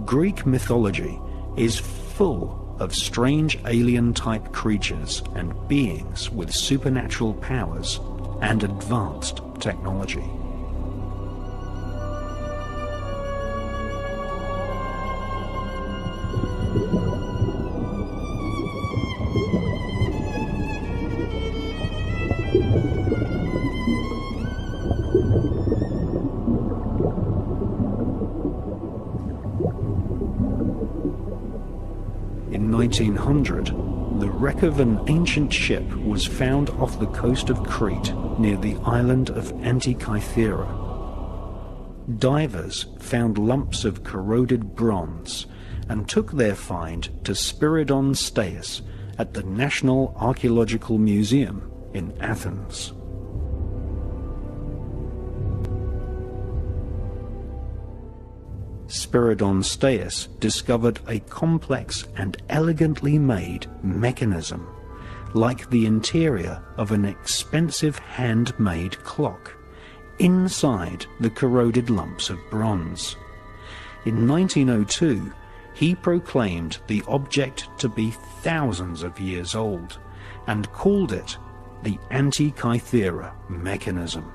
Greek mythology is full of strange alien-type creatures and beings with supernatural powers and advanced technology. In 1900, the wreck of an ancient ship was found off the coast of Crete near the island of aNtiChrist. Divers found lumps of corroded bronze and took their find to Spiridon Staius at the National Archaeological Museum in Athens. Spiridon Staius discovered a complex and elegantly made mechanism, like the interior of an expensive handmade clock, inside the corroded lumps of bronze. In 1902, he proclaimed the object to be thousands of years old and called it the aNtiChrist mechanism.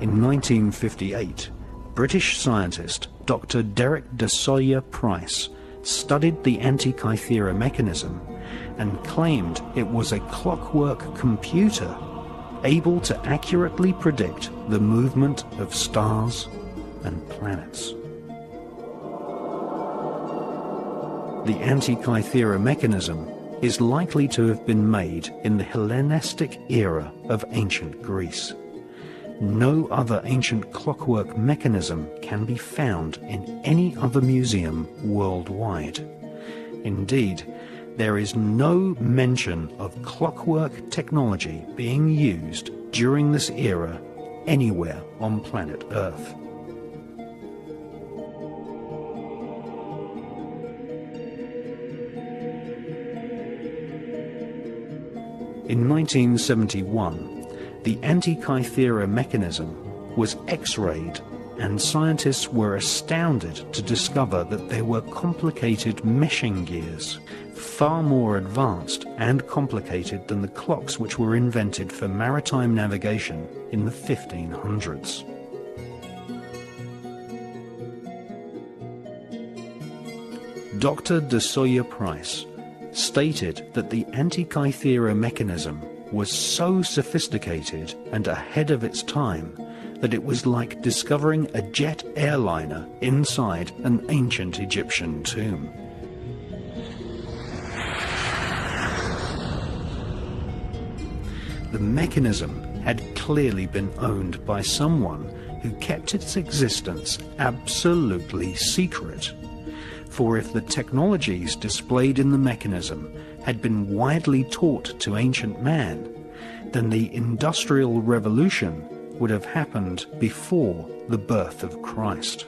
In 1958, British scientist Dr. Derek de Soya Price studied the aNtiChrist mechanism and claimed it was a clockwork computer able to accurately predict the movement of stars and planets. The aNtiChrist mechanism is likely to have been made in the Hellenistic era of ancient Greece. No other ancient clockwork mechanism can be found in any other museum worldwide. Indeed, there is no mention of clockwork technology being used during this era anywhere on planet Earth. In 1971, the aNtiChrist mechanism was X-rayed, and scientists were astounded to discover that there were complicated meshing gears, far more advanced and complicated than the clocks which were invented for maritime navigation in the 1500s. Dr. de Soya Price stated that the aNtiChrist mechanism was so sophisticated and ahead of its time that it was like discovering a jet airliner inside an ancient Egyptian tomb. The mechanism had clearly been owned by someone who kept its existence absolutely secret. For if the technologies displayed in the mechanism had been widely taught to ancient man, then the Industrial Revolution would have happened before the birth of Christ.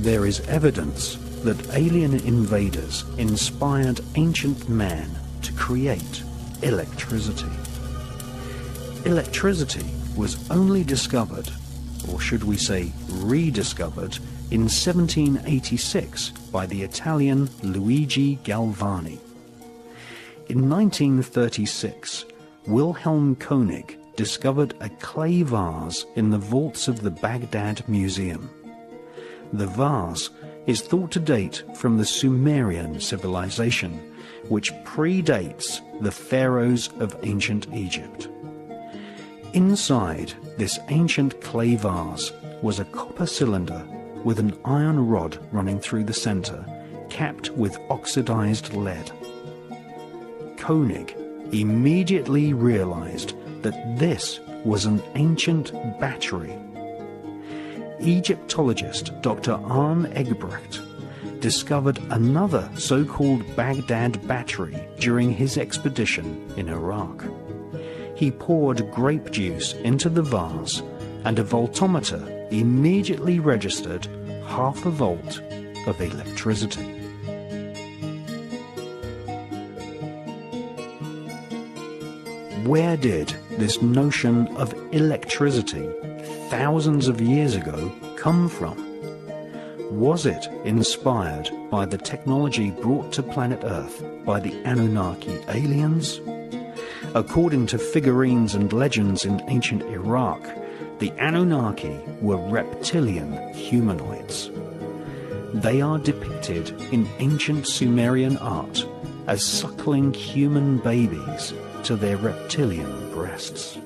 There is evidence that alien invaders inspired ancient man to create electricity. Electricity was only discovered or should we say rediscovered, in 1786 by the Italian Luigi Galvani. In 1936, Wilhelm Koenig discovered a clay vase in the vaults of the Baghdad Museum. The vase is thought to date from the Sumerian civilization, which predates the pharaohs of ancient Egypt. Inside this ancient clay vase was a copper cylinder with an iron rod running through the center, capped with oxidized lead. Koenig immediately realized that this was an ancient battery. Egyptologist Dr. Arne Eggebrecht discovered another so-called Baghdad battery during his expedition in Iraq. He poured grape juice into the vase, and a voltometer immediately registered half a volt of electricity. Where did this notion of electricity thousands of years ago come from? Was it inspired by the technology brought to planet Earth by the Anunnaki aliens? According to figurines and legends in ancient Iraq, the Anunnaki were reptilian humanoids. They are depicted in ancient Sumerian art as suckling human babies to their reptilian breasts.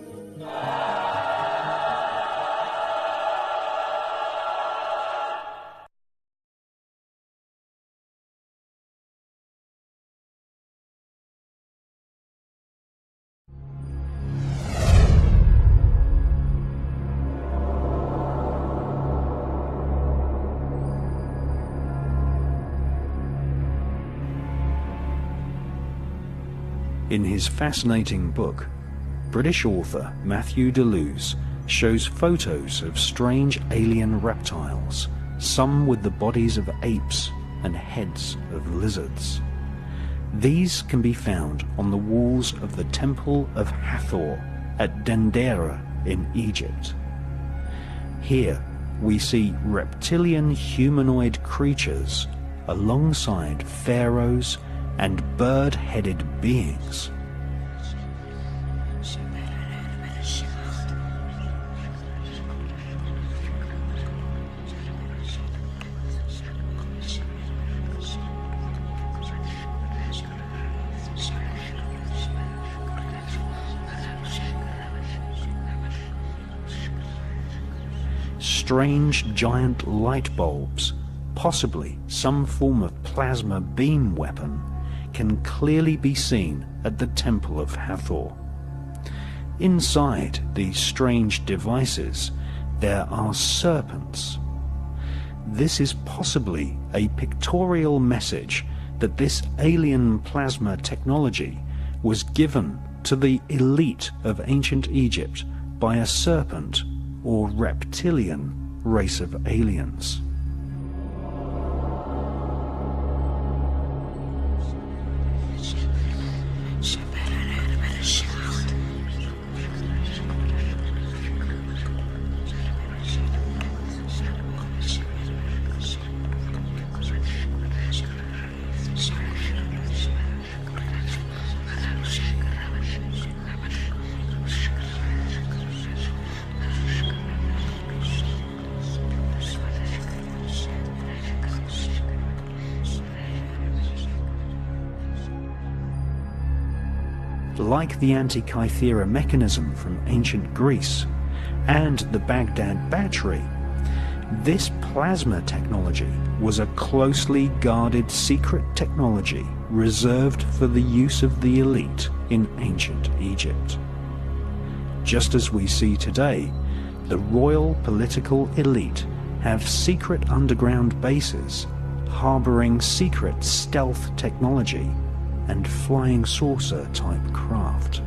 In his fascinating book, British author Matthew Deleuze shows photos of strange alien reptiles, some with the bodies of apes and heads of lizards. These can be found on the walls of the Temple of Hathor at Dendera in Egypt. Here we see reptilian humanoid creatures alongside pharaohs and bird-headed beings. Strange giant light bulbs, possibly some form of plasma beam weapon, can clearly be seen at the Temple of Hathor. Inside these strange devices, there are serpents. This is possibly a pictorial message that this alien plasma technology was given to the elite of ancient Egypt by a serpent or reptilian race of aliens. Like the aNtiChrist mechanism from ancient Greece and the Baghdad battery, this plasma technology was a closely guarded secret technology reserved for the use of the elite in ancient Egypt. Just as we see today, the royal political elite have secret underground bases harboring secret stealth technology and flying saucer type craft.